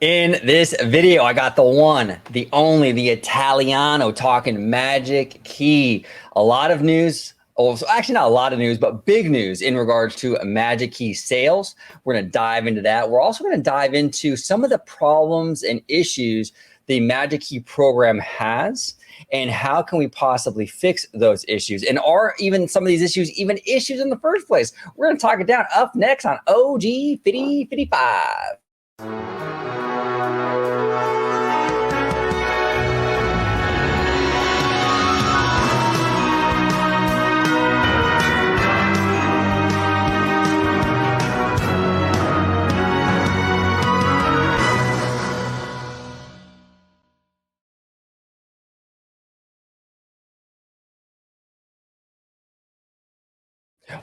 In this video, I got the one, the only, the Italiano talking Magic Key. A lot of news. Oh, so actually not a lot of news, but big news in regards to Magic Key sales. We're going to dive into that. We're also going to dive into some of the problems and issues the Magic Key program has, and how can we possibly fix those issues? And are even some of these issues even issues in the first place? We're going to talk it down up next on OG 5055.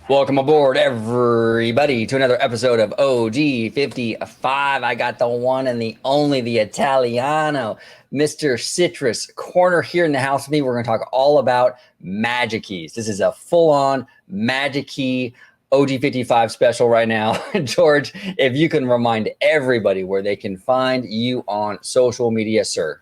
Welcome aboard, everybody, to another episode of OG 55. I got the one and the only, the Italiano, Mr. Citrus Corner here in the house with me. We're going to talk all about Magic Keys. This is a full-on Magic Key OG 55 special right now. George, if you can remind everybody where they can find you on social media, sir.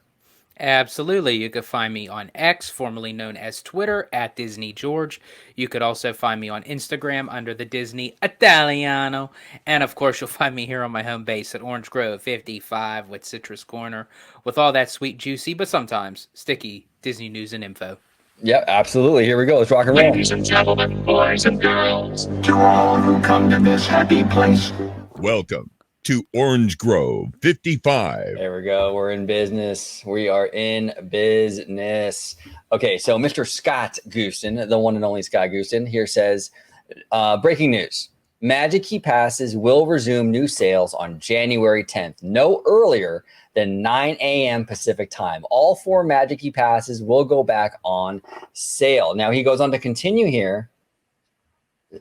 Absolutely. You could find me on X, formerly known as Twitter, at Disney George. You could also find me on Instagram under the Disney Italiano. And of course, you'll find me here on my home base at Orange Grove 55 with Citrus Corner, with all that sweet, juicy, but sometimes sticky Disney news and info. Yep, absolutely. Here we go. Let's rock and roll. Ladies and gentlemen, boys and girls, to all who come to this happy place, welcome to Orange Grove 55. There we go. We're in business. We are in business. Okay, so Mr. Scott Gooston, the one and only Scott Gooston, here says, breaking news. Magic Key Passes will resume new sales on January 10th, no earlier than 9 a.m. Pacific time. All 4 Magic Key Passes will go back on sale. Now, he goes on to continue here.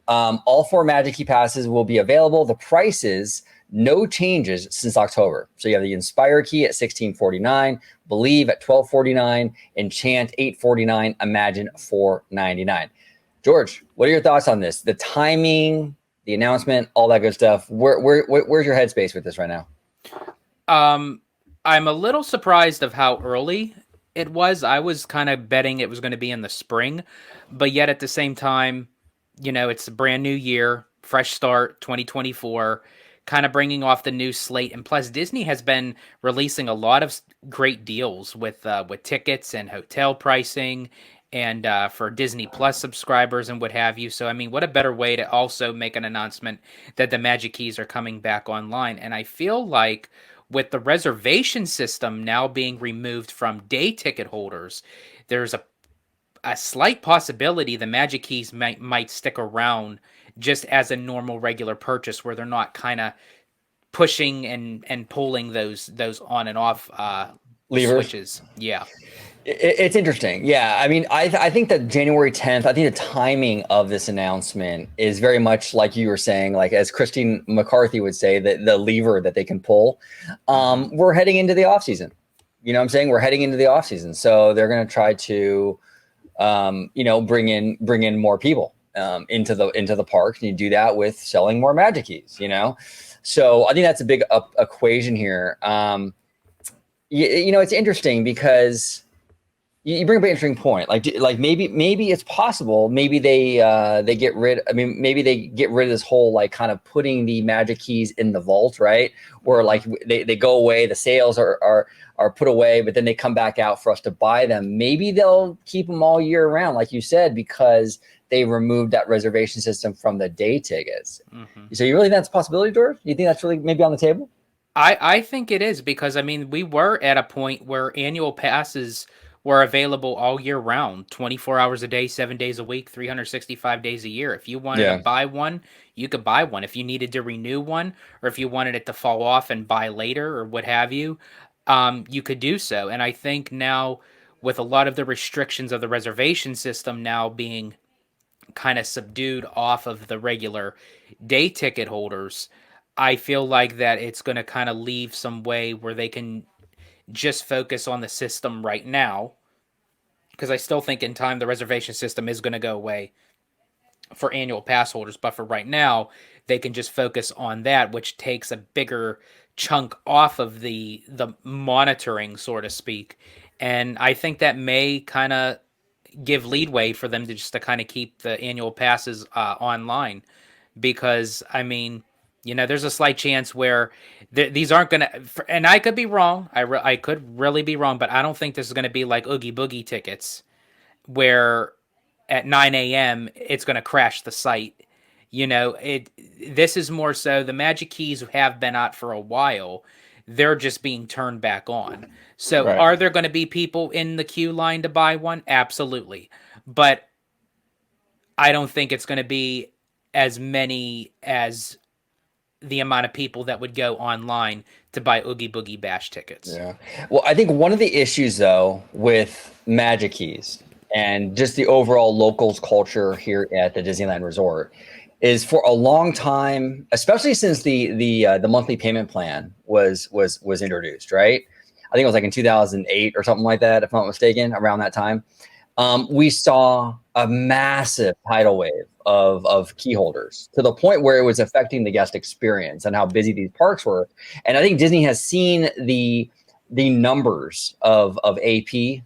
All 4 Magic Key Passes will be available. The prices, no changes since October. So you have the Inspire Key at $16.49, Believe at $12.49, Enchant $8.49, Imagine $4.99. George, what are your thoughts on this? The timing, the announcement, all that good stuff. Where's your headspace with this right now? I'm a little surprised of how early it was. I was kind of betting it was going to be in the spring, but yet at the same time, you know, it's a brand new year, fresh start, 2024, kind of bringing off the new slate. And plus, Disney has been releasing a lot of great deals with tickets and hotel pricing, and for Disney Plus subscribers and what have you. So, I mean, what a better way to also make an announcement that the Magic Keys are coming back online. And I feel like with the reservation system now being removed from day ticket holders, there's a slight possibility the Magic Keys might stick around just as a normal regular purchase, where they're not kind of pushing and pulling those on and off levers, switches. Yeah. It's interesting. Yeah. I mean, I think that January 10th, I think the timing of this announcement is very much like you were saying, like as Christine McCarthy would say, that the lever that they can pull. We're heading into the off season. You know what I'm saying? We're heading into the off season. So they're going to try to, bring in more people into the park. And you do that with selling more Magic Keys, you know? So I think that's a big equation here. It's interesting because you bring up an interesting point. Like maybe it's possible. Maybe they get rid. I mean, maybe they get rid of this whole like kind of putting the Magic Keys in the vault, right? Where like they go away. The sales are put away, but then they come back out for us to buy them. Maybe they'll keep them all year round, like you said, because they removed that reservation system from the day tickets. Mm-hmm. So you really think that's a possibility, George? You think that's really maybe on the table? I think it is, because I mean, we were at a point where annual passes were available all year round, 24 hours a day, 7 days a week, 365 days a year. If you wanted to buy one, you could buy one. If you needed to renew one, or if you wanted it to fall off and buy later or what have you, you could do so. And I think now, with a lot of the restrictions of the reservation system now being kind of subdued off of the regular day ticket holders, I feel like that it's going to kind of leave some way where they can just focus on the system right now, because I still think in time the reservation system is going to go away for annual pass holders. But for right now, they can just focus on that, which takes a bigger chunk off of the monitoring, so to speak. And I think that may kind of give leadway for them to just to kind of keep the annual passes online, because I mean, you know, there's a slight chance where these aren't going to, and I could be wrong. I could really be wrong, but I don't think this is going to be like Oogie Boogie tickets where at 9 a.m. it's going to crash the site. You know, this is more so the Magic Keys have been out for a while. They're just being turned back on. So Right. are there going to be people in the queue line to buy one? Absolutely. But I don't think it's going to be as many as the amount of people that would go online to buy Oogie Boogie Bash tickets. Yeah. Well, I think one of the issues though with Magic Keys and just the overall locals culture here at the Disneyland Resort is for a long time, especially since the monthly payment plan was introduced, right? I think it was like in 2008 or something like that, if I'm not mistaken, around that time. We saw a massive tidal wave of key holders to the point where it was affecting the guest experience and how busy these parks were. And I think Disney has seen the numbers of AP,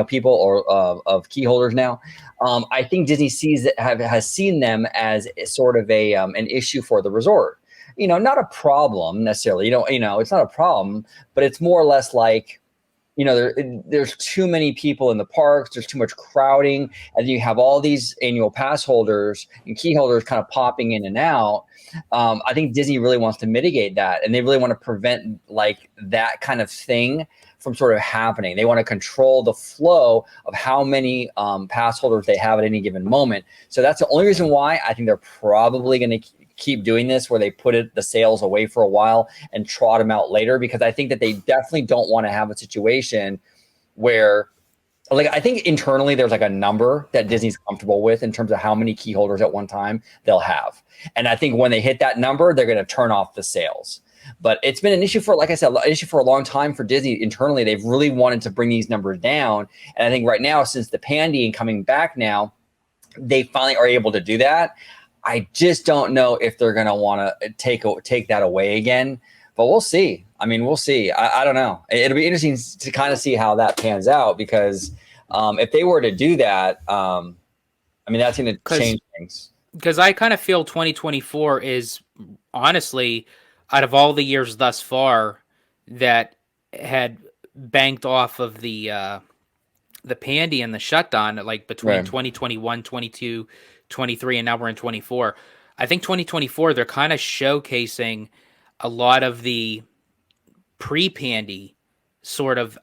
people or of key holders now. I think Disney has seen them as sort of an issue for the resort. Not a problem necessarily. It's not a problem, but it's more or less like, there's too many people in the parks. There's too much crowding, and you have all these annual pass holders and key holders kind of popping in and out. I think Disney really wants to mitigate that, and they really want to prevent like that kind of thing from sort of happening. They want to control the flow of how many pass holders they have at any given moment. So that's the only reason why I think they're probably going to keep doing this, where they put the sales away for a while and trot them out later, because I think that they definitely don't want to have a situation where, like, I think internally there's like a number that Disney's comfortable with in terms of how many key holders at one time they'll have. And I think when they hit that number, they're going to turn off the sales. But it's been an issue for, like I said, an issue for a long time for Disney internally. They've really wanted to bring these numbers down. And I think right now, since the Pandy and coming back now, they finally are able to do that. I just don't know if they're going to want to take that away again, but we'll see. I mean, we'll see. I don't know. It'll be interesting to kind of see how that pans out, because if they were to do that, that's going to change things. Because I kind of feel 2024 is, honestly, out of all the years thus far that had banked off of the Pandy and the shutdown, like between 2021, 22, 23, and now we're in 24. I think 2024, they're kind of showcasing a lot of the pre-Pandy sort of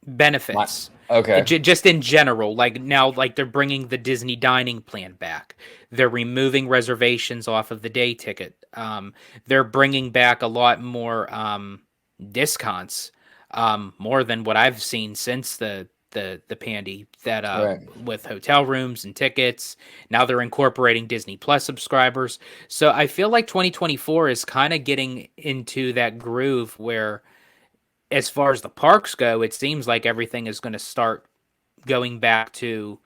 benefits. Okay. Just in general, like now, like they're bringing the Disney dining plan back. They're removing reservations off of the day ticket. They're bringing back a lot more discounts, more than what I've seen since the Pandy, that with hotel rooms and tickets. Now they're incorporating Disney Plus subscribers. So I feel like 2024 is kind of getting into that groove where, as far as the parks go, it seems like everything is going to start going back to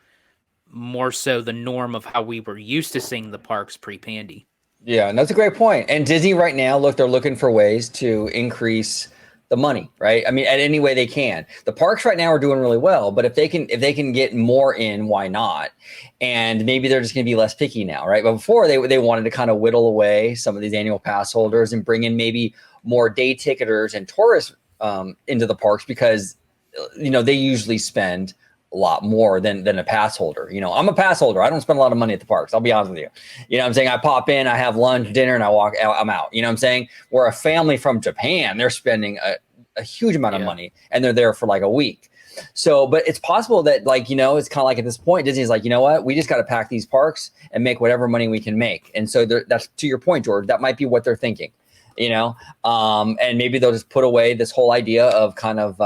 more so the norm of how we were used to seeing the parks pre-Pandy. Yeah, and that's a great point. And Disney right now, they're looking for ways to increase the money, right? I mean, at any way they can. The parks right now are doing really well, but if they can get more in, why not? And maybe they're just going to be less picky now, right? But before they wanted to kind of whittle away some of these annual pass holders and bring in maybe more day ticketers and tourists into the parks, because they usually spend a lot more than a pass holder. I'm a pass holder. I don't spend a lot of money at the parks. I'll be honest with you. What I'm saying? I pop in, I have lunch, dinner, and I walk out, I'm out. You know what I'm saying? Where a family from Japan, they're spending a huge amount of money, and they're there for like a week. So, but it's possible that, it's kind of like at this point, Disney's like, you know what? We just got to pack these parks and make whatever money we can make. And so that's, to your point, George, that might be what they're thinking. And maybe they'll just put away this whole idea of kind of,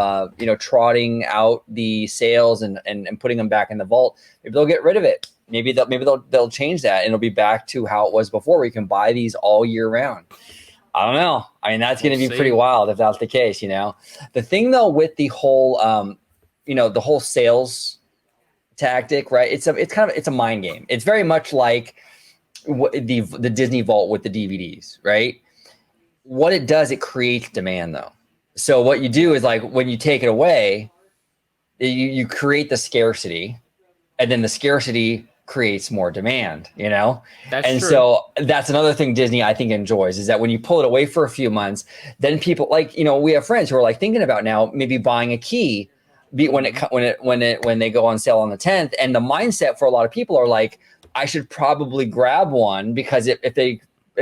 trotting out the sales and putting them back in the vault. Maybe they'll get rid of it. Maybe they'll change that, and it'll be back to how it was before, where you can buy these all year round. I don't know. I mean, that's going to be pretty wild if that's the case. The thing though, with the whole, the whole sales tactic, right? It's a mind game. It's very much like, the Disney Vault with the DVDs, right? What it does, it creates demand though. So what you do is like when you take it away, you create the scarcity, and then the scarcity creates more demand, you know? That's and true. So that's another thing Disney, I think, enjoys is that when you pull it away for a few months, then people like, you know, we have friends who are like thinking about now maybe buying a key when they go on sale on the 10th. And the mindset for a lot of people are like, I should probably grab one because if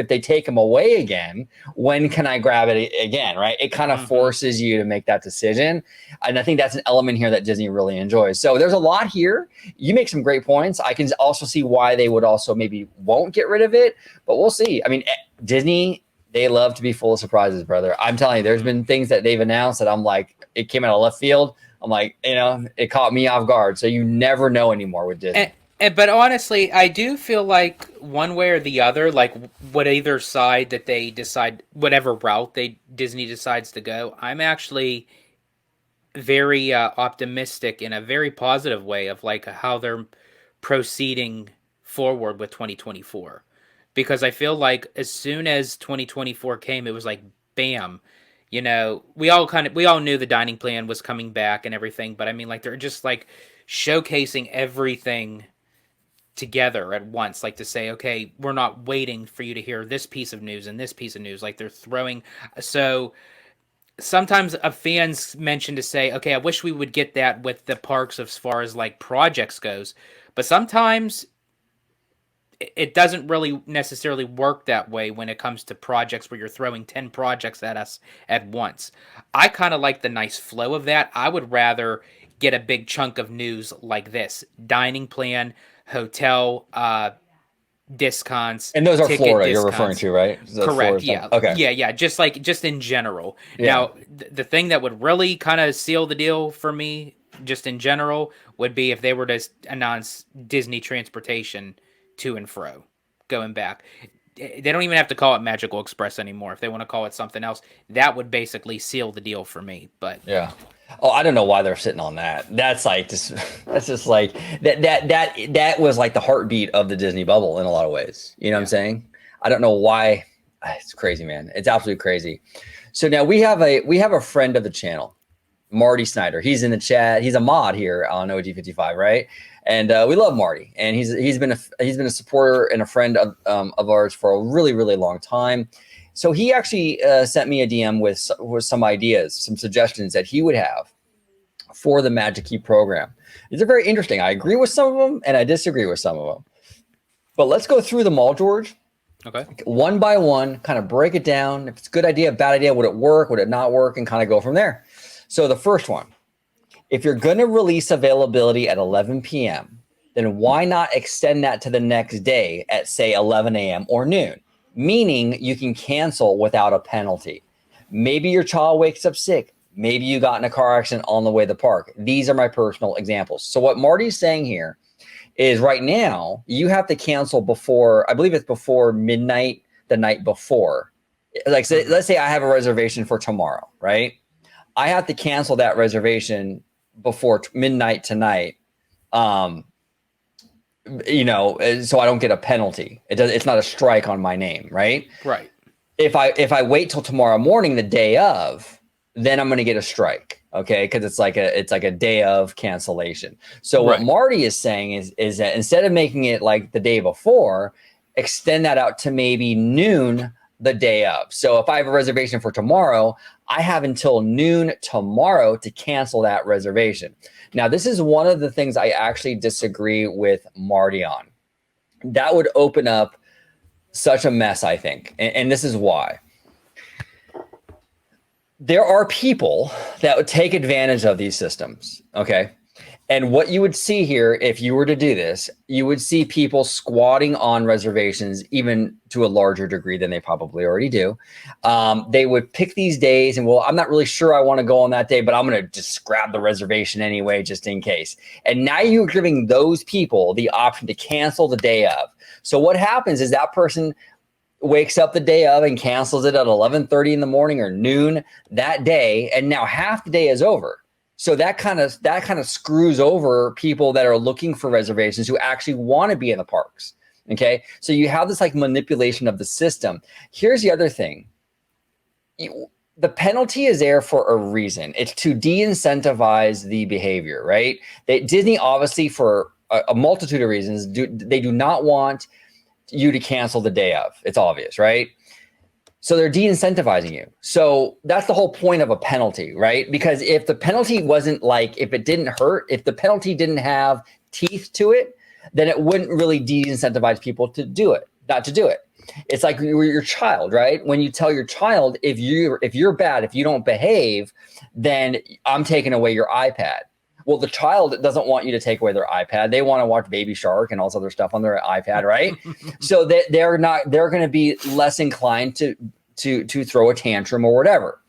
they take them away again, when can I grab it again, right? It kind of forces you to make that decision. And I think that's an element here that Disney really enjoys. So there's a lot here. You make some great points. I can also see why they would also maybe won't get rid of it, but we'll see. I mean, Disney, they love to be full of surprises, brother. I'm telling you, there's been things that they've announced that I'm like, it came out of left field. I'm like, you know, it caught me off guard. So you never know anymore with Disney. But honestly, I do feel like one way or the other, like what either side that they decide, whatever route Disney decides to go, I'm actually very optimistic in a very positive way of like how they're proceeding forward with 2024. Because I feel like as soon as 2024 came, it was like, bam, you know, we all knew the dining plan was coming back and everything, but I mean, like, they're just like showcasing everything together at once, like to say, okay, we're not waiting for you to hear this piece of news and this piece of news. Like they're throwing. So sometimes fans mention to say, okay, I wish we would get that with the parks as far as like projects goes, but sometimes it doesn't really necessarily work that way when it comes to projects where you're throwing 10 projects at us at once. I kind of like the nice flow of that. I would rather get a big chunk of news like this: dining plan, hotel discounts, and those are Florida discounts. You're referring to, right? Correct. Yeah. Okay. Yeah. Just in general. Yeah. Now, the thing that would really kind of seal the deal for me, just in general, would be if they were to announce Disney transportation to and fro, going back. They don't even have to call it Magical Express anymore. If they want to call it something else, that would basically seal the deal for me. But yeah. Oh, I don't know why they're sitting on that. That's just like that was like the heartbeat of the Disney bubble in a lot of ways. You know what I'm saying? I don't know why. It's crazy, man. It's absolutely crazy. So now we have a friend of the channel, Marty Snyder. He's in the chat. He's a mod here on OG55, right? And we love Marty. And he's been a supporter and a friend of ours for a really, really long time. So he actually sent me a DM with some ideas, some suggestions that he would have for the Magic Key program. These are very interesting. I agree with some of them and I disagree with some of them. But let's go through them all, George. Okay. One by one, kind of break it down. If it's a good idea, bad idea, would it work, would it not work, and kind of go from there. So the first one, if you're going to release availability at 11 p.m., then why not extend that to the next day at, say, 11 a.m. or noon? Meaning you can cancel without a penalty. Maybe your child wakes up sick. Maybe you got in a car accident on the way to the park. These are my personal examples. So what Marty's saying here is right now you have to cancel before, I believe it's before midnight the night before. Like, say, let's say I have a reservation for tomorrow, right? I have to cancel that reservation before midnight tonight. You know, so I don't get a penalty. It's not a strike on my name, right? Right. If I wait till tomorrow morning, the day of, then I'm going to get a strike, okay? Because it's like a day of cancellation. So what Marty is saying is that instead of making it like the day before, extend that out to maybe noon the day of. So if I have a reservation for tomorrow, I have until noon tomorrow to cancel that reservation. Now, this is one of the things I actually disagree with Marty on. That would open up such a mess, I think. And this is why. There are people that would take advantage of these systems, okay? And what you would see here, if you were to do this, you would see people squatting on reservations even to a larger degree than they probably already do. They would pick these days and, well, I'm not really sure I want to go on that day, but I'm going to just grab the reservation anyway, just in case. And now you're giving those people the option to cancel the day of. So what happens is that person wakes up the day of and cancels it at 11:30 in the morning or noon that day, and now half the day is over. So that kind of screws over people that are looking for reservations who actually want to be in the parks. Okay. So you have this like manipulation of the system. Here's the other thing. The penalty is there for a reason. It's to de-incentivize the behavior, right? Disney, obviously, for a multitude of reasons, they do not want you to cancel the day of. It's obvious, right? So they're de-incentivizing you. So that's the whole point of a penalty, right? Because if the penalty wasn't like, if it didn't hurt, if the penalty didn't have teeth to it, then it wouldn't really de-incentivize people to do it, not to do it. It's like your child, right? When you tell your child, if you're bad, if you don't behave, then I'm taking away your iPad. Well, the child doesn't want you to take away their iPad. They want to watch Baby Shark and all this other stuff on their iPad, right? So they're going to be less inclined to throw a tantrum or whatever.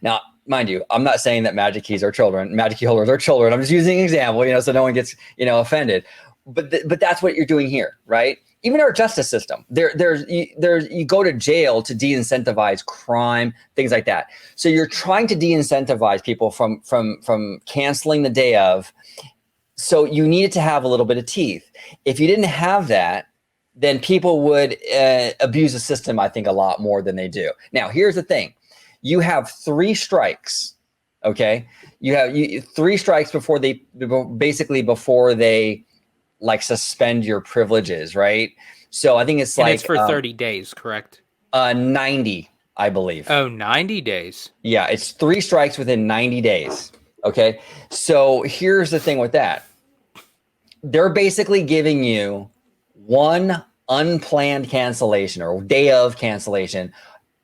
Now, mind you, I'm not saying that Magic Keys are children, Magic Key Holders are children. I'm just using an example, so no one gets, offended. But that's what you're doing here, right? Even our justice system, there's you go to jail to de-incentivize crime, things like that. So you're trying to de-incentivize people from canceling the day of. So you needed to have a little bit of teeth. If you didn't have that, then people would abuse the system, I think, a lot more than they do. Now, here's the thing. You have 3 strikes, okay? You have 3 strikes before they like suspend your privileges, right? So I think it's and like it's for 30 days, correct? 90, I believe. Oh, 90 days. Yeah, it's 3 strikes within 90 days. Okay. So here's the thing with that. They're basically giving you one unplanned cancellation or day of cancellation,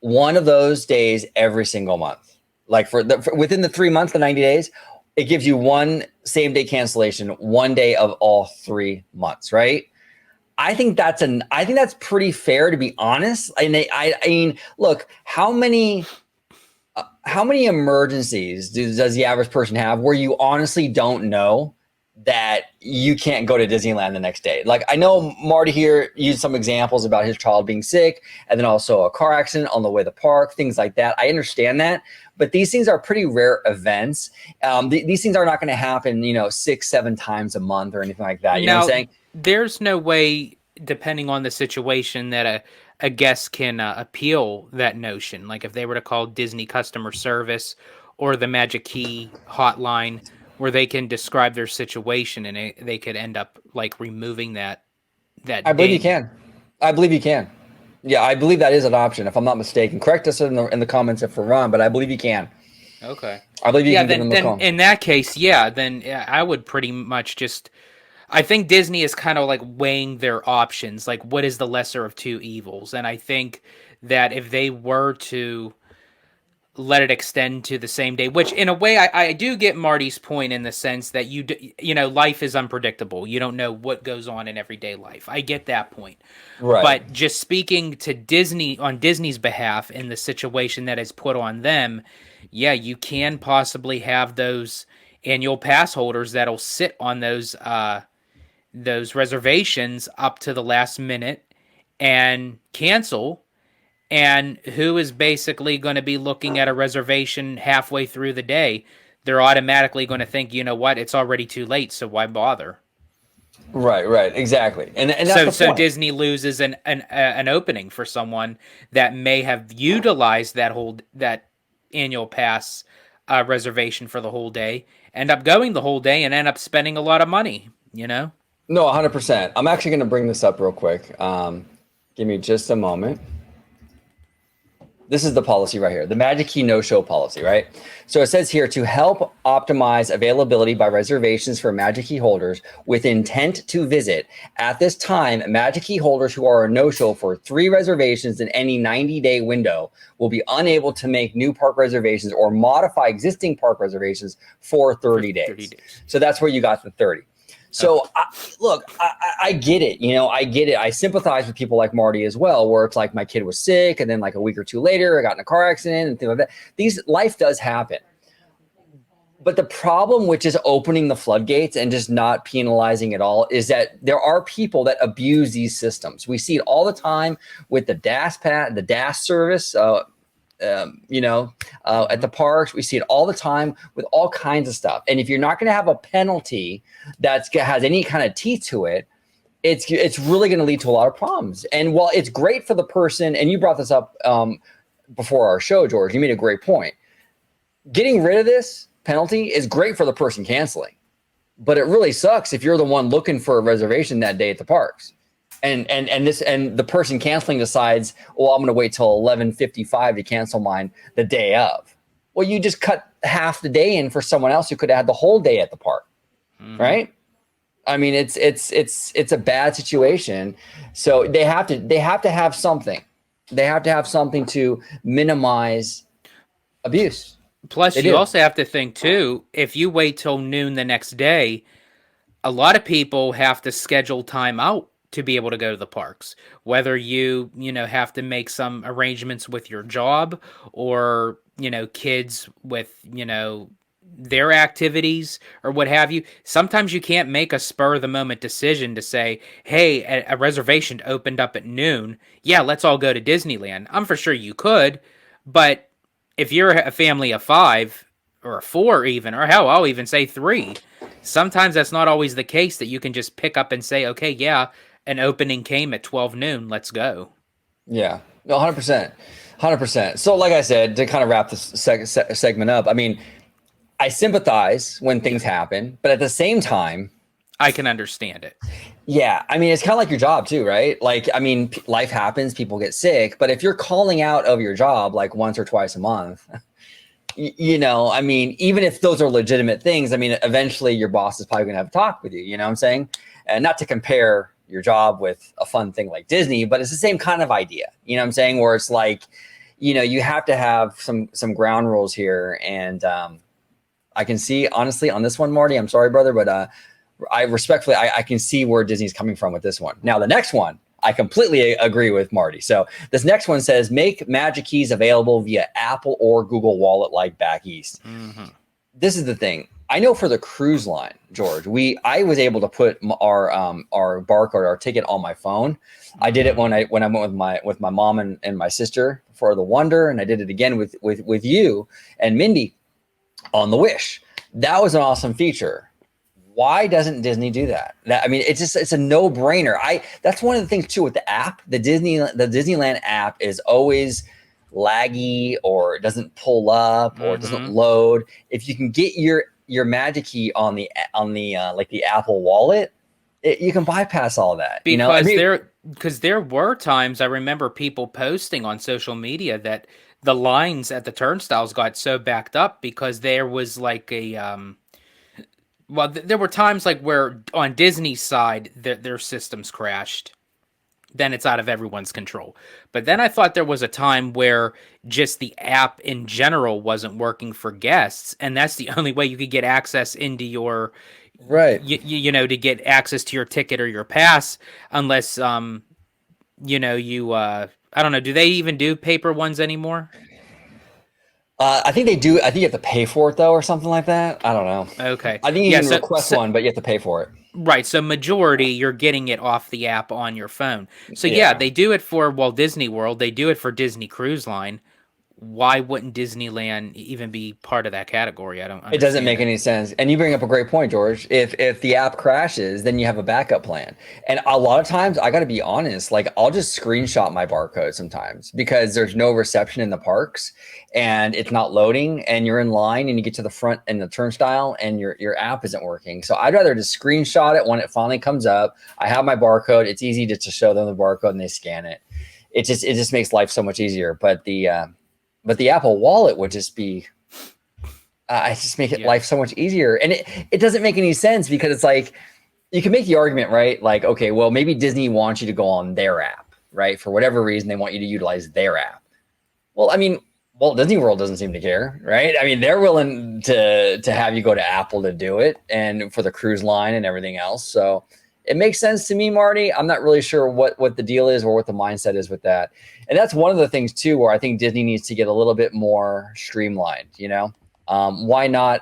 one of those days every single month. Like within the 3 months, the 90 days, it gives you one same day cancellation, one day of all 3 months, right? I think that's pretty fair, to be honest. And I mean, look, how many emergencies does the average person have where you honestly don't know that you can't go to Disneyland the next day? Like, I know Marty here used some examples about his child being sick and then also a car accident on the way to the park, things like that. I understand that. But these things are pretty rare events. These things are not going to happen, 6-7 times a month or anything like that. You know what I'm saying? There's no way, depending on the situation, that a guest can appeal that notion. Like if they were to call Disney customer service or the Magic Key hotline, where they can describe their situation and they could end up like removing that. I believe you can. I believe you can. Yeah, I believe that is an option, if I'm not mistaken. Correct us in the comments if we're wrong, but I believe you can. Okay. I believe you can give them a call. In that case, then I would pretty much just... I think Disney is kind of like weighing their options, like what is the lesser of 2 evils? And I think that if they were to let it extend to the same day, which in a way I do get Marty's point in the sense that life is unpredictable. You don't know what goes on in everyday life. I get that point. Right. But just speaking to Disney on Disney's behalf in the situation that is put on them, yeah, you can possibly have those annual pass holders that'll sit on those reservations up to the last minute and cancel. And who is basically going to be looking at a reservation halfway through the day? They're automatically going to think, you know what, it's already too late, so why bother? Right, exactly. And that's so Disney loses an opening for someone that may have utilized that annual pass reservation for the whole day, end up going the whole day, and end up spending a lot of money. No, 100%. I'm actually going to bring this up real quick. Give me just a moment. This is the policy right here, the Magic Key no-show policy, right? So it says here, to help optimize availability by reservations for Magic Key holders with intent to visit. At this time, Magic Key holders who are a no-show for 3 reservations in any 90-day window will be unable to make new park reservations or modify existing park reservations for 30 days. So that's where you got the 30. So I get it. I get it. I sympathize with people like Marty as well, where it's like my kid was sick and then like a week or 2 later, I got in a car accident and things like that. Life does happen. But the problem with just opening the floodgates and just not penalizing at all is that there are people that abuse these systems. We see it all the time with the DAS service, at the parks. We see it all the time with all kinds of stuff. And if you're not going to have a penalty that has any kind of teeth to it, it's really going to lead to a lot of problems. And while it's great for the person, and you brought this up before our show, George, you made a great point. Getting rid of this penalty is great for the person canceling, but it really sucks if you're the one looking for a reservation that day at the parks, and the person canceling decides, well, I'm going to wait till 11:55 to cancel mine the day of. Well, you just cut half the day in for someone else who could have had the whole day at the park, right? I mean, it's a bad situation. So they have to have something. They have to have something to minimize abuse. Plus, you also have to think too, if you wait till noon the next day, a lot of people have to schedule time out to be able to go to the parks. Whether you have to make some arrangements with your job, or, kids with, their activities or what have you. Sometimes you can't make a spur of the moment decision to say, hey, a reservation opened up at noon. Yeah, let's all go to Disneyland. I'm for sure you could, but if you're a family of 5 or 4 even, or hell, I'll even say 3, sometimes that's not always the case that you can just pick up and say, okay, yeah, an opening came at 12 noon. Let's go. Yeah, 100%. 100%. So like I said, to kind of wrap this segment up, I mean, I sympathize when things happen, but at the same time, I can understand it. Yeah. I mean, it's kind of like your job too, right? Like, I mean, life happens, people get sick, but if you're calling out of your job like once or twice a month, I mean, even if those are legitimate things, I mean, eventually your boss is probably going to have a talk with you, you know what I'm saying? And not to compare your job with a fun thing like Disney, but it's the same kind of idea, you know what I'm saying? Where it's like, you have to have some ground rules here. And, I can see, honestly, on this one, Marty, I'm sorry, brother, but I respectfully, I can see where Disney's coming from with this one. Now, the next one, I completely agree with Marty. So this next one says, make Magic Keys available via Apple or Google Wallet like back east. Mm-hmm. This is the thing. I know for the cruise line, George, I was able to put our barcode, our ticket on my phone. Mm-hmm. I did it when I went with my mom and my sister for the Wonder, and I did it again with you and Mindy on the Wish. That was an awesome feature. Why doesn't Disney do that? I mean, it's a no-brainer. That's one of the things too with the app. The Disneyland app is always laggy, or it doesn't pull up, or it doesn't load. If you can get your Magic Key on the like the Apple Wallet, you can bypass all that. Because there were times I remember people posting on social media that the lines at the turnstiles got so backed up because there was like there were times like where on Disney's side their systems crashed. Then it's out of everyone's control. But then I thought there was a time where just the app in general wasn't working for guests, and that's the only way you could get access into your right. To get access to your ticket or your pass, unless I don't know. Do they even do paper ones anymore? I think they do. I think you have to pay for it though, or something like that. I don't know. Okay. I think you can request one, but you have to pay for it. Right. So majority, you're getting it off the app on your phone. So yeah, they do it for Walt Disney World. They do it for Disney Cruise Line. Why wouldn't Disneyland even be part of that category? I don't understand. It doesn't make any sense. And you bring up a great point, George. If the app crashes, then you have a backup plan. And a lot of times, I got to be honest, like I'll just screenshot my barcode sometimes because there's no reception in the parks and it's not loading, and you're in line and you get to the front and the turnstile and your app isn't working. So I'd rather just screenshot it when it finally comes up. I have my barcode. It's easy just to show them the barcode and they scan it. It just makes life so much easier. But the Apple Wallet would just be, I just make it life so much easier. And it doesn't make any sense because it's like, you can make the argument, right? Like, okay, well, maybe Disney wants you to go on their app, right? For whatever reason, they want you to utilize their app. Well, I mean, Walt Disney World doesn't seem to care, right? I mean, they're willing to have you go to Apple to do it, and for the cruise line and everything else. So it makes sense to me, Marty. I'm not really sure what the deal is or what the mindset is with that. And that's one of the things too, where I think Disney needs to get a little bit more streamlined, why not?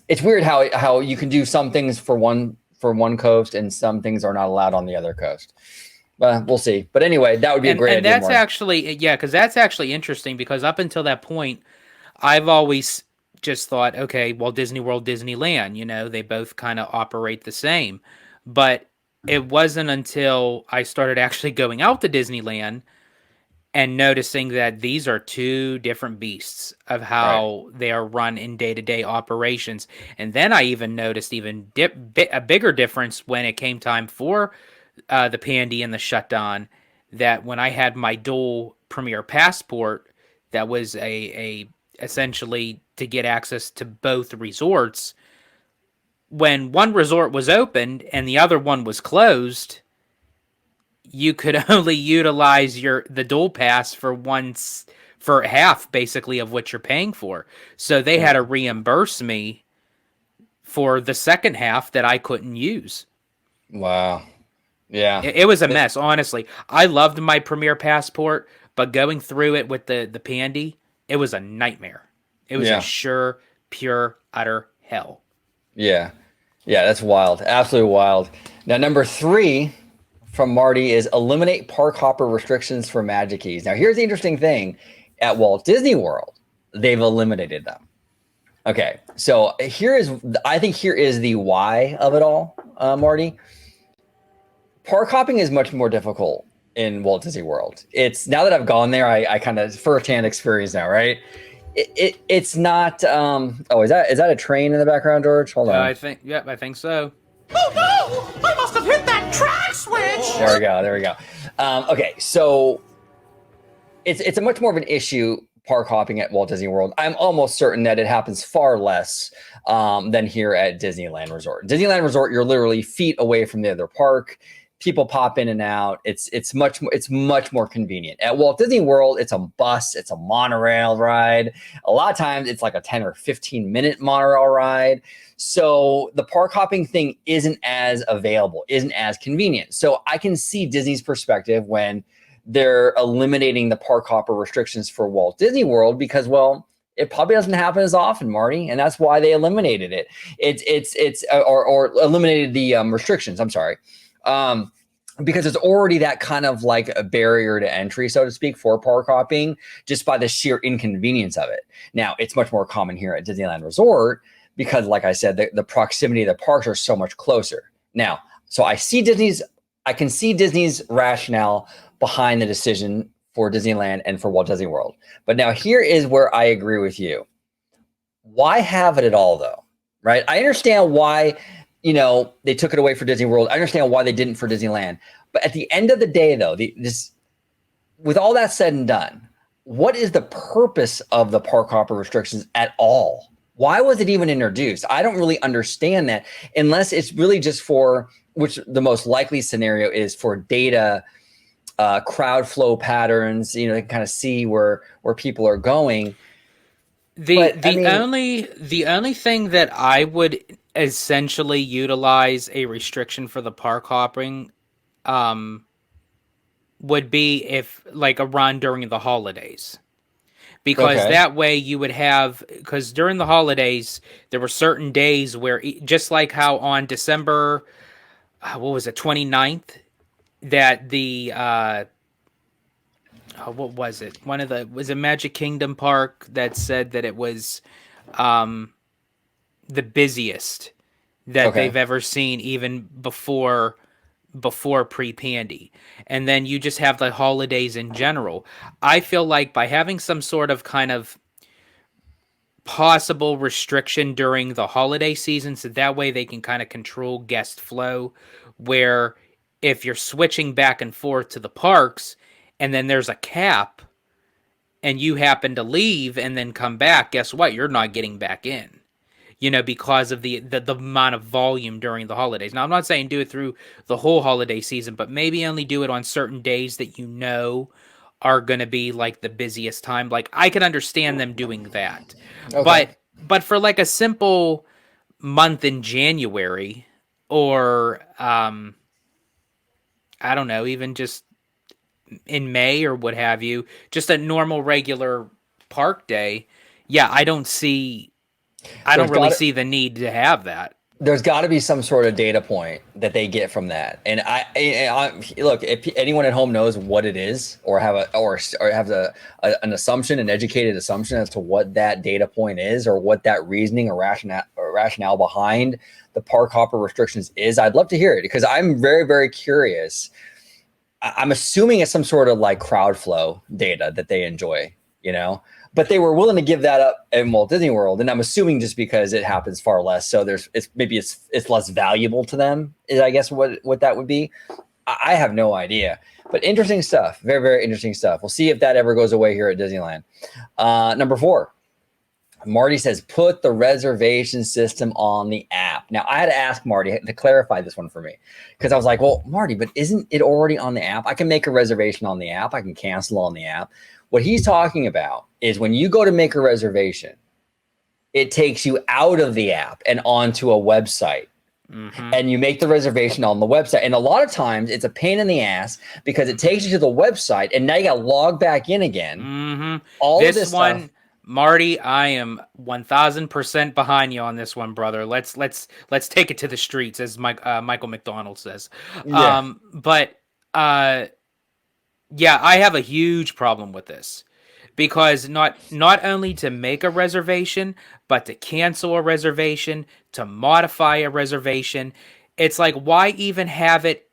It's weird how you can do some things for one coast and some things are not allowed on the other coast. We'll see. But anyway, that would be a great idea. And that's actually, because that's actually interesting, because up until that point, I've always just thought, okay, well, Disney World, Disneyland, they both kind of operate the same. But it wasn't until I started actually going out to Disneyland and noticing that these are two different beasts of how they are run in day-to-day operations. And then I even noticed a bigger difference when it came time for the Pandy and the shutdown, that when I had my dual Premier Passport, that was a essentially to get access to both resorts. When one resort was opened and the other one was closed, you could only utilize the dual pass for half basically of what you're paying for. So they had to reimburse me for the second half that I couldn't use. Wow. Yeah. It was a mess, honestly. I loved my Premier Passport, but going through it with the Pandy, it was a nightmare. It was a pure, utter hell. Yeah. Yeah, that's wild. Absolutely wild. Now, number 3 from Marty is eliminate Parkhopper restrictions for Magic Keys. Now, here's the interesting thing. At Walt Disney World, they've eliminated them. Okay, so I think here is the why of it all, Marty. Park hopping is much more difficult in Walt Disney World. It's now that I've gone there, I kind of firsthand experience now, right? It's not. Is that a train in the background, George? Hold on. I think so. Oh no! I must have hit that track switch! There we go. Okay, so it's a much more of an issue park hopping at Walt Disney World. I'm almost certain that it happens far less than here at Disneyland Resort. Disneyland Resort, you're literally feet away from the other park. People pop in and out. It's much more convenient. At Walt Disney World, it's a bus, it's a monorail ride. A lot of times it's like a 10 or 15 minute monorail ride. So the park hopping thing isn't as available, isn't as convenient. So I can see Disney's perspective when they're eliminating the Parkhopper restrictions for Walt Disney World because, well, it probably doesn't happen as often, Marty, and that's why they eliminated it. Or eliminated the restrictions. I'm sorry. Because it's already that kind of like a barrier to entry, so to speak, for park hopping, just by the sheer inconvenience of it. Now, it's much more common here at Disneyland Resort because, like I said, the proximity of the parks are so much closer. Now, so I can see Disney's rationale behind the decision for Disneyland and for Walt Disney World. But now here is where I agree with you. Why have it at all, though? Right? I understand why they took it away for Disney World. I understand why they didn't for Disneyland. But at the end of the day, though, with all that said and done, what is the purpose of the Parkhopper restrictions at all? Why was it even introduced? I don't really understand that unless it's really just for, which the most likely scenario is for data, crowd flow patterns, to kind of see where people are going. The only thing that I would essentially utilize a restriction for the park hopping would be if like a run during the holidays, because that way you would have, because during the holidays there were certain days where, just like how on December 29th, that the what was it? Was it Magic Kingdom Park that said that it was the busiest that they've ever seen, even before PrePandy. And then you just have the holidays in general. I feel like by having some sort of kind of possible restriction during the holiday season, so that way they can kind of control guest flow, where if you're switching back and forth to the parks and then there's a cap and you happen to leave and then come back, guess what? You're not getting back in. Because of the amount of volume during the holidays. Now, I'm not saying do it through the whole holiday season, but maybe only do it on certain days that are going to be like the busiest time. Like, I can understand them doing that. But for like a simple month in January, or I don't know, even just in May or what have you, just a normal regular park day, I don't really see the need to have that. there's got to be some sort of data point that they get from that. And I look, if anyone at home knows what it is, or have an assumption, an educated assumption as to what that data point is, or what that reasoning or rationale behind the Parkhopper restrictions is, I'd love to hear it, because I'm very, very curious. I'm assuming it's some sort of like crowd flow data that they enjoy, but they were willing to give that up in Walt Disney World. And I'm assuming just because it happens far less. So it's less valuable to them, is I guess what that would be. I have no idea, but interesting stuff. Very, very interesting stuff. We'll see if that ever goes away here at Disneyland. Number 4, Marty says, put the reservation system on the app. Now, I had to ask Marty to clarify this one for me, because I was like, well, Marty, but isn't it already on the app? I can make a reservation on the app. I can cancel on the app. What he's talking about is when you go to make a reservation, it takes you out of the app and onto a website. And you make the reservation on the website. And a lot of times it's a pain in the ass, because it takes you to the website and now you got to log back in again. All this of this one, stuff. Marty, I am 1000% behind you on this one, brother. Let's take it to the streets, as Michael McDonald says. Yeah. Yeah, I have a huge problem with this, because not only to make a reservation, but to cancel a reservation, to modify a reservation. It's like, why even have it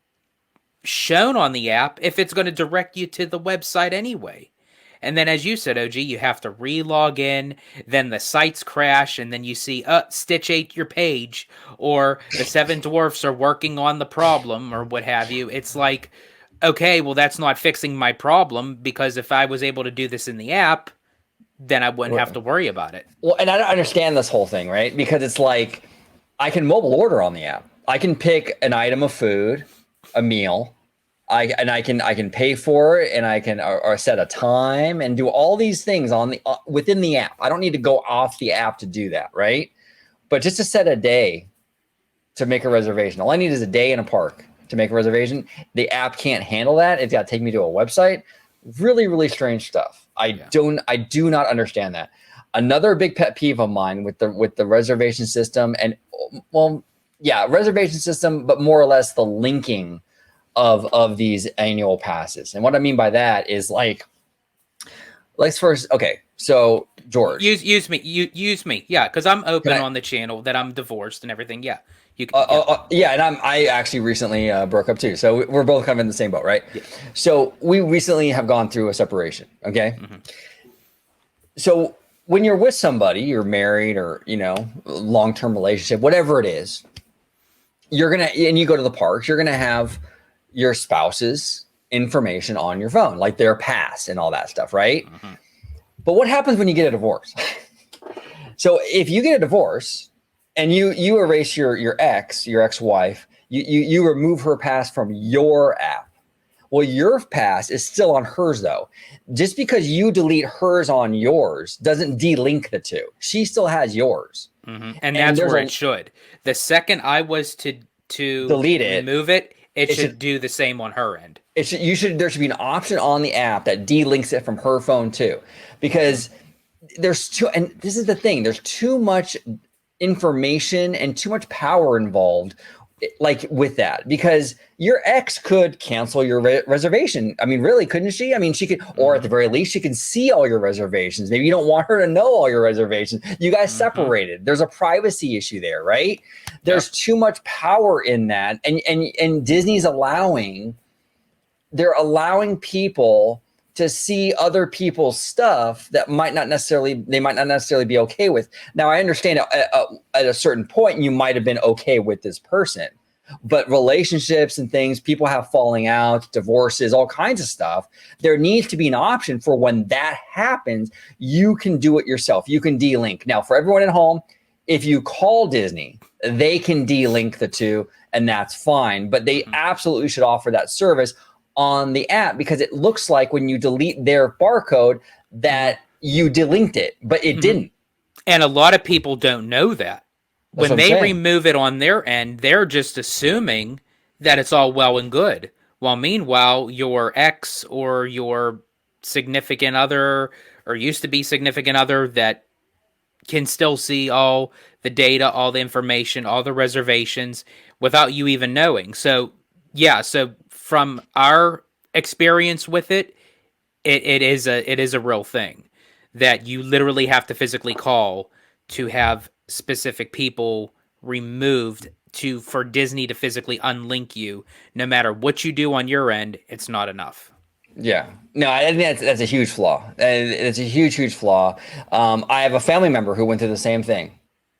shown on the app if it's going to direct you to the website anyway? And then, as you said, OG, you have to re-log in, then the sites crash, and then you see, Stitch ate your page, or the 7 Dwarfs are working on the problem, or what have you. It's like, okay, well, that's not fixing my problem, because if I was able to do this in the app, then I wouldn't have to worry about it. Well, and I don't understand this whole thing, right? Because it's like, I can mobile order on the app. I can pick an item of food, a meal, I can pay for it, and I can or set a time and do all these things on the within the app. I don't need to go off the app to do that, right? But just to set a day to make a reservation, all I need is a day in a park to make a reservation. The app can't handle that. It's got to take me to a website. Really, really strange stuff. I do not understand that. Another big pet peeve of mine with the reservation system, and reservation system, but more or less the linking of these annual passes. And what I mean by that is let's first, okay, so George, use me, yeah, because I'm open on the channel that I'm divorced and everything. Yeah, you can. And I actually recently broke up too, so we're both kind of in the same boat, right? Yeah. So we recently have gone through a separation. Okay, so when you're with somebody, you're married, or long-term relationship, whatever it is, and you go to the parks, you're gonna have your spouse's information on your phone, like their pass and all that stuff, right? But what happens when you get a divorce? So if you get a divorce and you erase your ex-wife, you remove her pass from your app. Well, your pass is still on hers though. Just because you delete hers on yours doesn't delink the two. She still has yours. And that's where it should. The second I was to delete it, remove it, it should do the same on her end. There should be an option on the app that delinks it from her phone too, because and this is the thing, there's too much information and too much power involved, like with that, because your ex could cancel your reservation. I mean, really, couldn't she? I mean, she could, or at the very least, she can see all your reservations. Maybe you don't want her to know all your reservations. You guys separated. There's a privacy issue there, right? There's too much power in that, and Disney's allowing people to see other people's stuff that they might not necessarily be okay with. Now, I understand at a certain point you might have been okay with this person, but relationships and things, people have falling out, divorces, all kinds of stuff. There needs to be an option for when that happens, you can do it yourself. You can delink. Now, for everyone at home, if you call Disney, they can delink the two, and that's fine. But they absolutely should offer that service on the app, because it looks like when you delete their barcode that you delinked it, but it didn't. And a lot of people don't know that. When they remove it on their end, they're just assuming that it's all well and good. While meanwhile, your ex or your significant other, or used to be significant other, that can still see all the data, all the information, all the reservations without you even knowing. So yeah, so from our experience with it, it is a real thing that you literally have to physically call to have specific people removed for Disney to physically unlink you. No matter what you do on your end, it's not enough. Yeah, no, I think that's a huge flaw. It's a huge flaw. I have a family member who went through the same thing.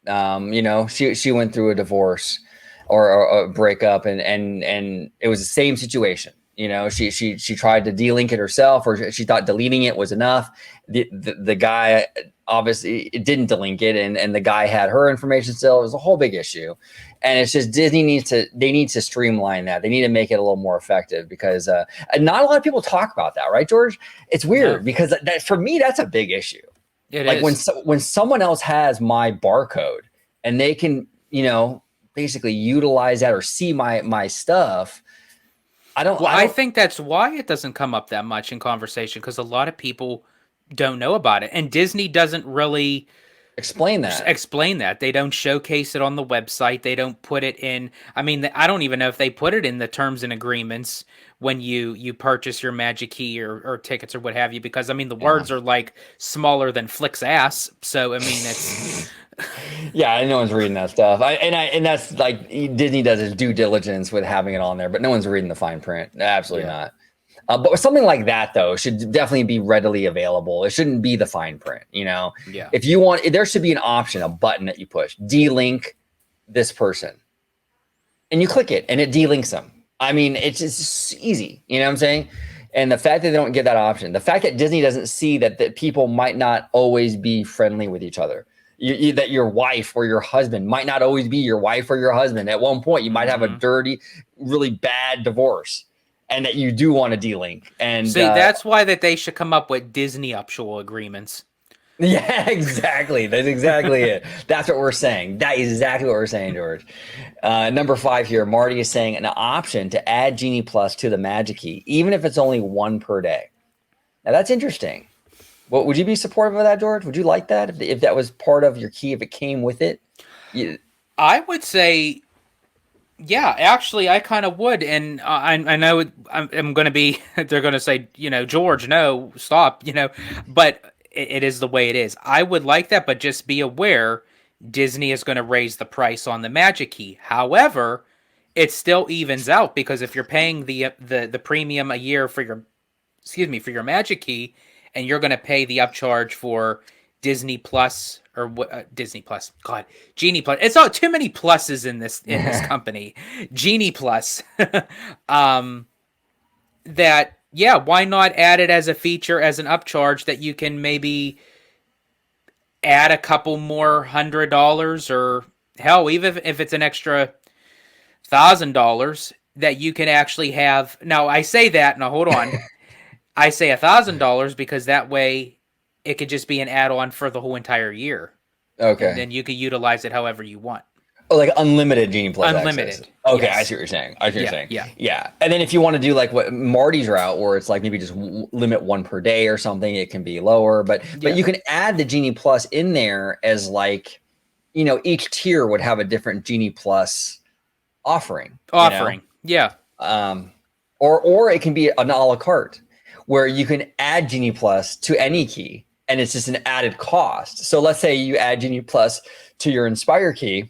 She went through a divorce or a breakup, and it was the same situation. She tried to delink it herself, or she thought deleting it was enough. The guy obviously it didn't delink it, and the guy had her information still. It was a whole big issue, and it's just Disney needs to streamline that. They need to make it a little more effective because not a lot of people talk about that, right, George? It's weird because that for me that's a big issue. It like is. when someone else has my barcode and they can basically utilize that or see my stuff. I think that's why it doesn't come up that much in conversation, because a lot of people don't know about it, and Disney doesn't really explain that. They don't showcase it on the website. They don't put it in. I mean, I don't even know if they put it in the terms and agreements when you purchase your Magic Key or tickets or what have you, because I mean the words are like smaller than Flick's ass. So I mean it's. Yeah, no one's reading that stuff. And that's like Disney does its due diligence with having it on there, but no one's reading the fine print. Absolutely not. But something like that though should definitely be readily available. It shouldn't be the fine print. Yeah. If you want, there should be an option, a button that you push, delink this person, and you click it, and it delinks them. I mean, it's just easy. You know what I'm saying? And the fact that they don't get that option, the fact that Disney doesn't see that people might not always be friendly with each other. That your wife or your husband might not always be your wife or your husband. At one point, you might have a dirty, really bad divorce, and that you do want to delink. And see, that's why that they should come up with Disney upshul agreements. Yeah, exactly. That's exactly it. That's what we're saying. That is exactly what we're saying, George. Number 5 here, Marty is saying an option to add Genie Plus to the Magic Key, even if it's only 1 per day. Now that's interesting. Well, would you be supportive of that, George? Would you like that if that was part of your key, if it came with it? I would say, yeah, actually, I kind of would. And I know I'm going to be, they're going to say, George, no, stop, but it is the way it is. I would like that, but just be aware Disney is going to raise the price on the Magic Key. However, it still evens out, because if you're paying the premium a year for your Magic Key, and you're going to pay the upcharge for Disney Plus or what? Disney Plus, God, Genie Plus. It's not too many pluses in this company. Genie Plus. Why not add it as a feature, as an upcharge that you can maybe add a couple more $100, or hell, even if it's an extra $1,000 that you can actually have. Now I say that. Now hold on. I say $1,000 because that way it could just be an add-on for the whole entire year. Okay. And then you could utilize it however you want. Oh, like unlimited Genie Plus Unlimited. access. Okay, Yes. I see what you're saying. Yeah. And then if you want to do like what Marty's route, where it's like maybe just limit 1 per day or something, it can be lower. But you can add the Genie Plus in there as like, each tier would have a different Genie Plus offering. Yeah. Or it can be an a la carte, where you can add Genie Plus to any key, and it's just an added cost. So let's say you add Genie Plus to your Inspire key.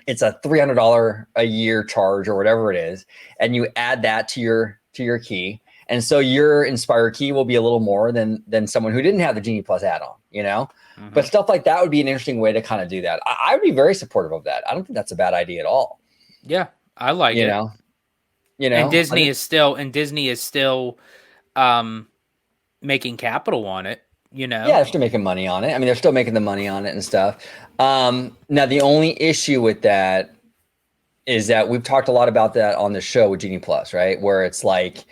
It's a $300 a year charge or whatever it is, and you add that to your key. And so your Inspire key will be a little more than someone who didn't have the Genie Plus add-on, But stuff like that would be an interesting way to kind of do that. I would be very supportive of that. I don't think that's a bad idea at all. Yeah, I like it. And Disney is still making capital on it, Yeah, they're still making money on it. I mean, they're still making the money on it and stuff. Now, the only issue with that is that we've talked a lot about that on the show with Genie Plus, right? Where it's like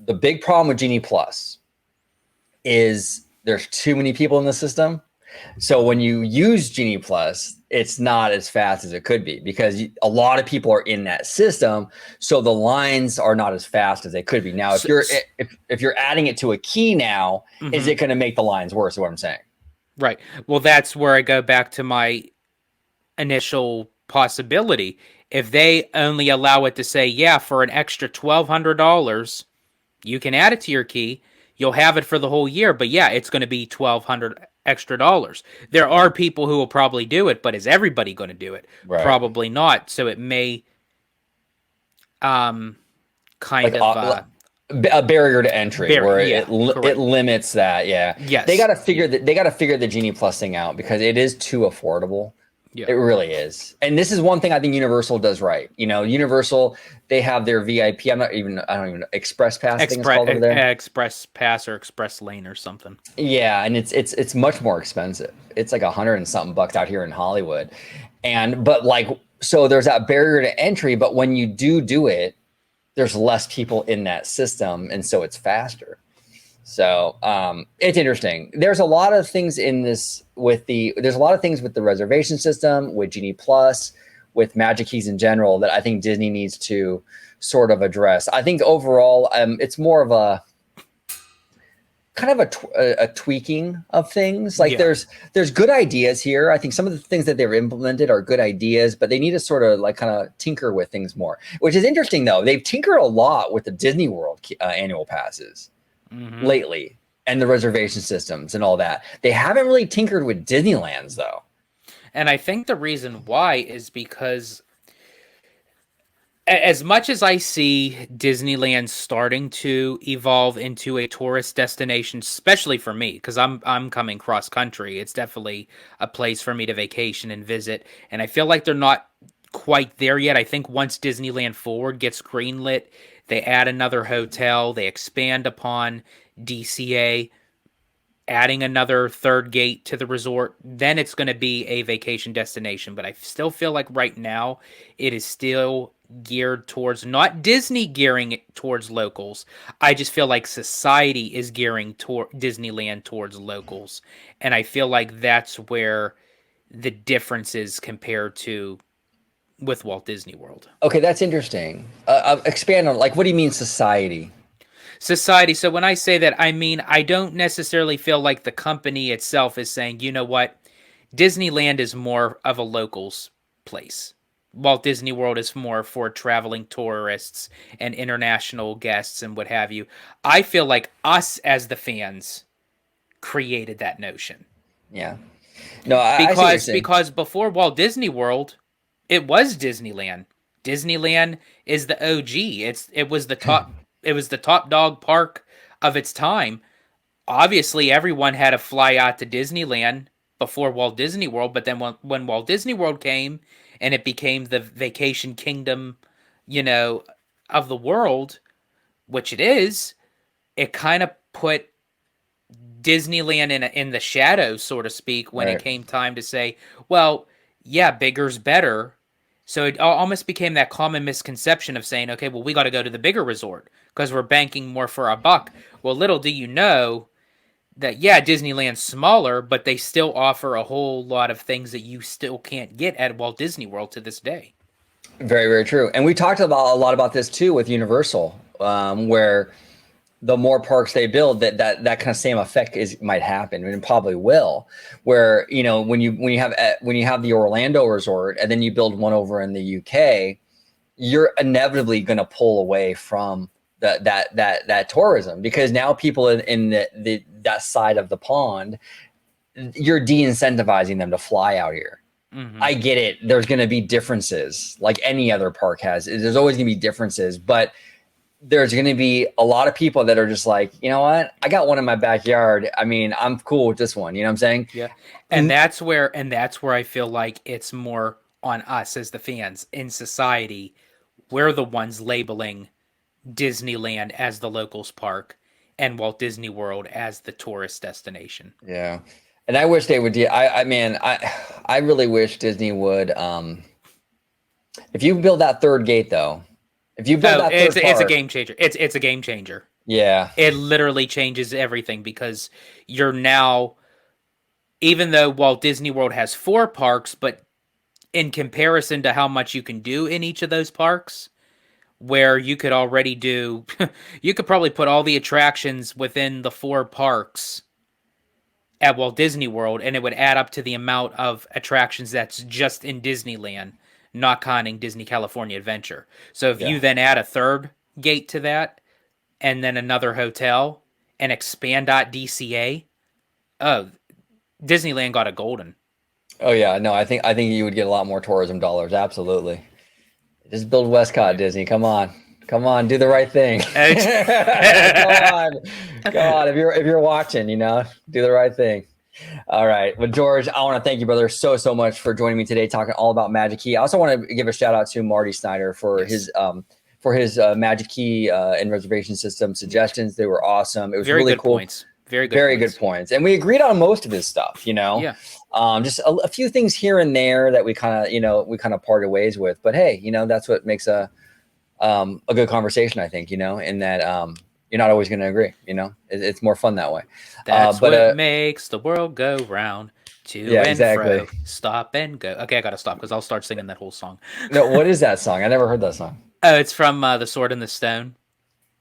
the big problem with Genie Plus is there's too many people in the system. So when you use Genie Plus, it's not as fast as it could be, because a lot of people are in that system. So the lines are not as fast as they could be. Now, if you're adding it to a key now, is it going to make the lines worse? Is what I'm saying. Right. Well, that's where I go back to my initial possibility. If they only allow it to say, yeah, for an extra $1,200, you can add it to your key. You'll have it for the whole year, but yeah, it's going to be $1,200 extra dollars. There are people who will probably do it, but is everybody going to do it? Right. Probably not. So it may kind Like of a barrier to entry where yeah, it limits that. Yeah. Yes. They got to figure that they got to figure the Genie Plus thing out because it is too affordable. Yeah. It really is. And this is one thing I think Universal does right. You know, Universal, they have their VIP. I don't even know, Express Pass thing it's called over there. Express Pass or Express Lane or something. Yeah, and it's much more expensive. It's like $100 and something bucks out here in Hollywood. But like, so there's that barrier to entry, but when you do it, there's less people in that system, and so it's faster. So it's interesting. There's a lot of things in this there's a lot of things with the reservation system, with Genie Plus, with Magic Keys in general that I think Disney needs to sort of address. I think overall, it's more of a kind of a tweaking of things. Like there's good ideas here. I think some of the things that they've implemented are good ideas, but they need to sort of like kind of tinker with things more, which is interesting though. They've tinkered a lot with the Disney World annual passes. Lately, and the reservation systems and all that. They haven't really tinkered with Disneyland's though. And I think the reason why is because as much as I see Disneyland starting to evolve into a tourist destination, especially for me, because I'm coming cross country, it's definitely a place for me to vacation and visit. And I feel like they're not quite there yet. I think once Disneyland Forward gets greenlit, they add another hotel, they expand upon DCA, adding another third gate to the resort, then it's going to be a vacation destination. But I still feel like right now it is still geared towards, not Disney gearing it towards locals. I just feel like society is gearing toward Disneyland towards locals. And I feel like that's where the difference is compared to with Walt Disney World. Okay, that's interesting. Expand on, like, what do you mean society? Society. So when I say that, I mean, I don't necessarily feel like the company itself is saying, you know what, Disneyland is more of a locals place. Walt Disney World is more for traveling tourists and international guests and what have you. I feel like us as the fans created that notion. Yeah. No, because before Walt Disney World, it was Disneyland. Disneyland is the OG. It was the top dog park of its time. Obviously, everyone had to fly out to Disneyland before Walt Disney World, but then when Walt Disney World came and it became the vacation kingdom, of the world, which it is, it kind of put Disneyland in the shadows, so to speak, when it came time to say, well, yeah, bigger's better. So it almost became that common misconception of saying, okay, well, we got to go to the bigger resort because we're banking more for our buck. Well, little do you know that, yeah, Disneyland's smaller, but they still offer a whole lot of things that you still can't get at Walt Disney World to this day. Very, very true. And we talked a lot about this too with Universal, where the more parks they build, that kind of same effect might happen, and it probably will. Where when you have the Orlando resort and then you build one over in the UK, you're inevitably going to pull away from that tourism, because now people in that side of the pond, you're de-incentivizing them to fly out here. Mm-hmm. I get it. There's going to be differences, like any other park has. There's always going to be differences, but there's going to be a lot of people that are just like, you know what? I got one in my backyard. I mean, I'm cool with this one. You know what I'm saying? Yeah. And that's where I feel like it's more on us as the fans in society. We're the ones labeling Disneyland as the locals park and Walt Disney World as the tourist destination. Yeah. And I wish they would I really wish Disney would, if you build that third gate though, if you build it's a game changer. It's a game changer. Yeah. It literally changes everything, because you're now, even though Walt Disney World has 4 parks, but in comparison to how much you can do in each of those parks, where you could already you could probably put all the attractions within the 4 parks at Walt Disney World, and it would add up to the amount of attractions that's just in Disneyland, not counting Disney California Adventure. So if you then add a third gate to that, and then another hotel, and expand .dca, oh, Disneyland got a golden. Oh yeah, no, I think you would get a lot more tourism dollars. Absolutely. Just build Westcott, Disney. Come on, do the right thing. Come on. If you're watching, do the right thing. All right. Well, George, I want to thank you, brother, so much for joining me today, talking all about Magic Key. I also want to give a shout out to Marty Snyder for his Magic Key and Reservation System suggestions. They were awesome. It was very really good cool. Points. Very good points. And we agreed on most of his stuff, Yeah. Just a few things here and there that we kind of parted ways with. But hey, that's what makes a good conversation, I think, in that you're not always going to agree, it's more fun that way. That's what makes the world go round. Fro, stop and go. Okay, I got to stop because I'll start singing that whole song. No, what is that song? I never heard that song. Oh, it's from The Sword and the Stone.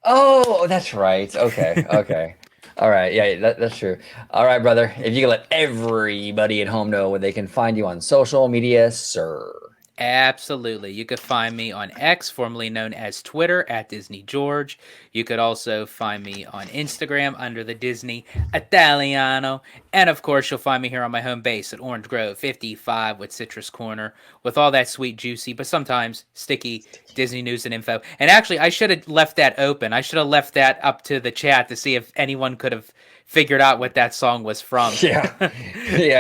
Oh, that's right. Okay. All right. Yeah, that's true. All right, brother. If you can let everybody at home know where they can find you on social media, sir. Absolutely. You could find me on X, formerly known as Twitter, at Disney George. You could also find me on Instagram under the Disney Italiano. And of course, you'll find me here on my home base at Orange Grove 55 with Citrus Corner, with all that sweet, juicy, but sometimes sticky Disney news and info. And actually, I should have left that open. I should have left that up to the chat to see if anyone could have figured out what that song was from. Yeah,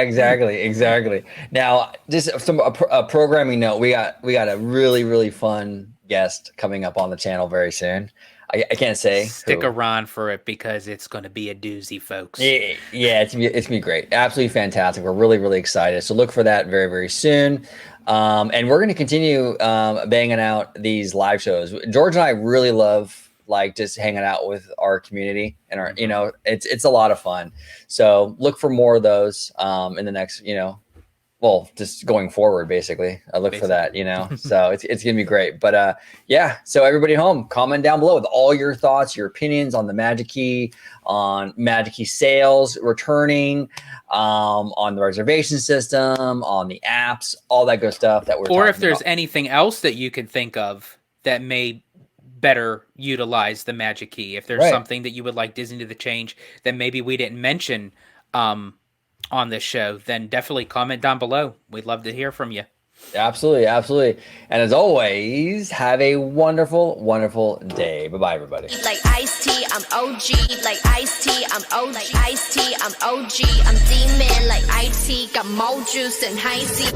exactly. Now, just a programming note, we got a really fun guest coming up on the channel very soon. I can't say. Stick around for it because it's going to be a doozy, folks. Yeah, it's gonna be great. Absolutely fantastic. We're really excited. So look for that very soon. And we're going to continue banging out these live shows. George and I really love just hanging out with our community and our, it's a lot of fun. So look for more of those in the next, just going forward, basically. I look for that, so it's gonna be great. But so everybody at home, comment down below with all your thoughts, your opinions on the Magic Key, on Magic Key sales returning, on the reservation system, on the apps, all that good stuff that we're or if talking there's about. anything else that you can think of that may better utilize the Magic Key. If there's something that you would like Disney to change that maybe we didn't mention on this show, then definitely comment down below. We'd love to hear from you. Absolutely. And as always, have a wonderful day. Bye-bye, everybody. Like iced tea, I'm OG. Like iced tea, I'm OG. Like iced tea, I'm OG. I'm demon like IT. Got more juice than high C.